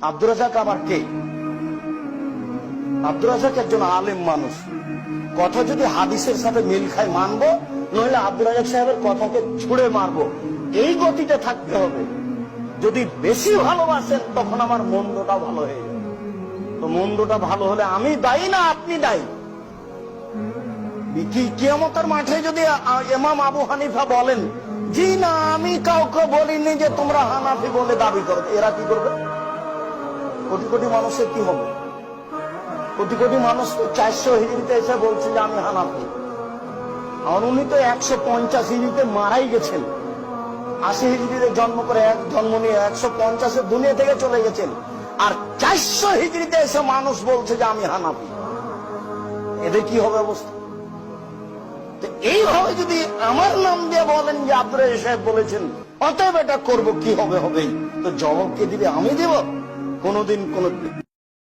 আব্দুর রাজাক আবার কে? আব্দুর রাজাক একজন আলেম মানুষ, কথা যদি হাদিসের সাথে মিল খায় মানবো, নইলে আব্দুর রাজাক সাহেবের কথাকে ছুড়ে মারবো, এই গতিতে থাকতে হবে। যদি বেশি ভালোবাসেন তখন আমার মন্দটা ভালো হয়ে যাবে। তো মন্দটা ভালো হলে আমি দায়ী না আপনি দায়ী? কিয়ামতের মাঠে যদি ইমাম আবু হানিফা বলেন জি না আমি কাউকে বলিনি যে তোমরা হানাফি বলে দাবি করো, এরা কি করবে? কোটি কোটি মানুষের কি হবে? কোটি কোটি মানুষ তো 400 হিজরিতে এসে বলছে যে আমি হানাফি, আর উনি তো 150 হিজরিতে মারাই গেছেন। 80 হিজরিতে জন্ম করে জন্ম নিয়ে 150 দুনিয়া থেকে চলে গেছেন, আর 400 হিজরিতে এসে মানুষ বলছে যে আমি হানাফি। এদের কি হবে অবস্থা? এইভাবে যদি আমার নাম দিয়ে বলেন যে আব্দুর রাজাক সাহেব বলেছেন অতএব এটা করবো, কি হবে? হবেই। তো জবাব কে দিবে? আমি দেব? কোনদিন কোন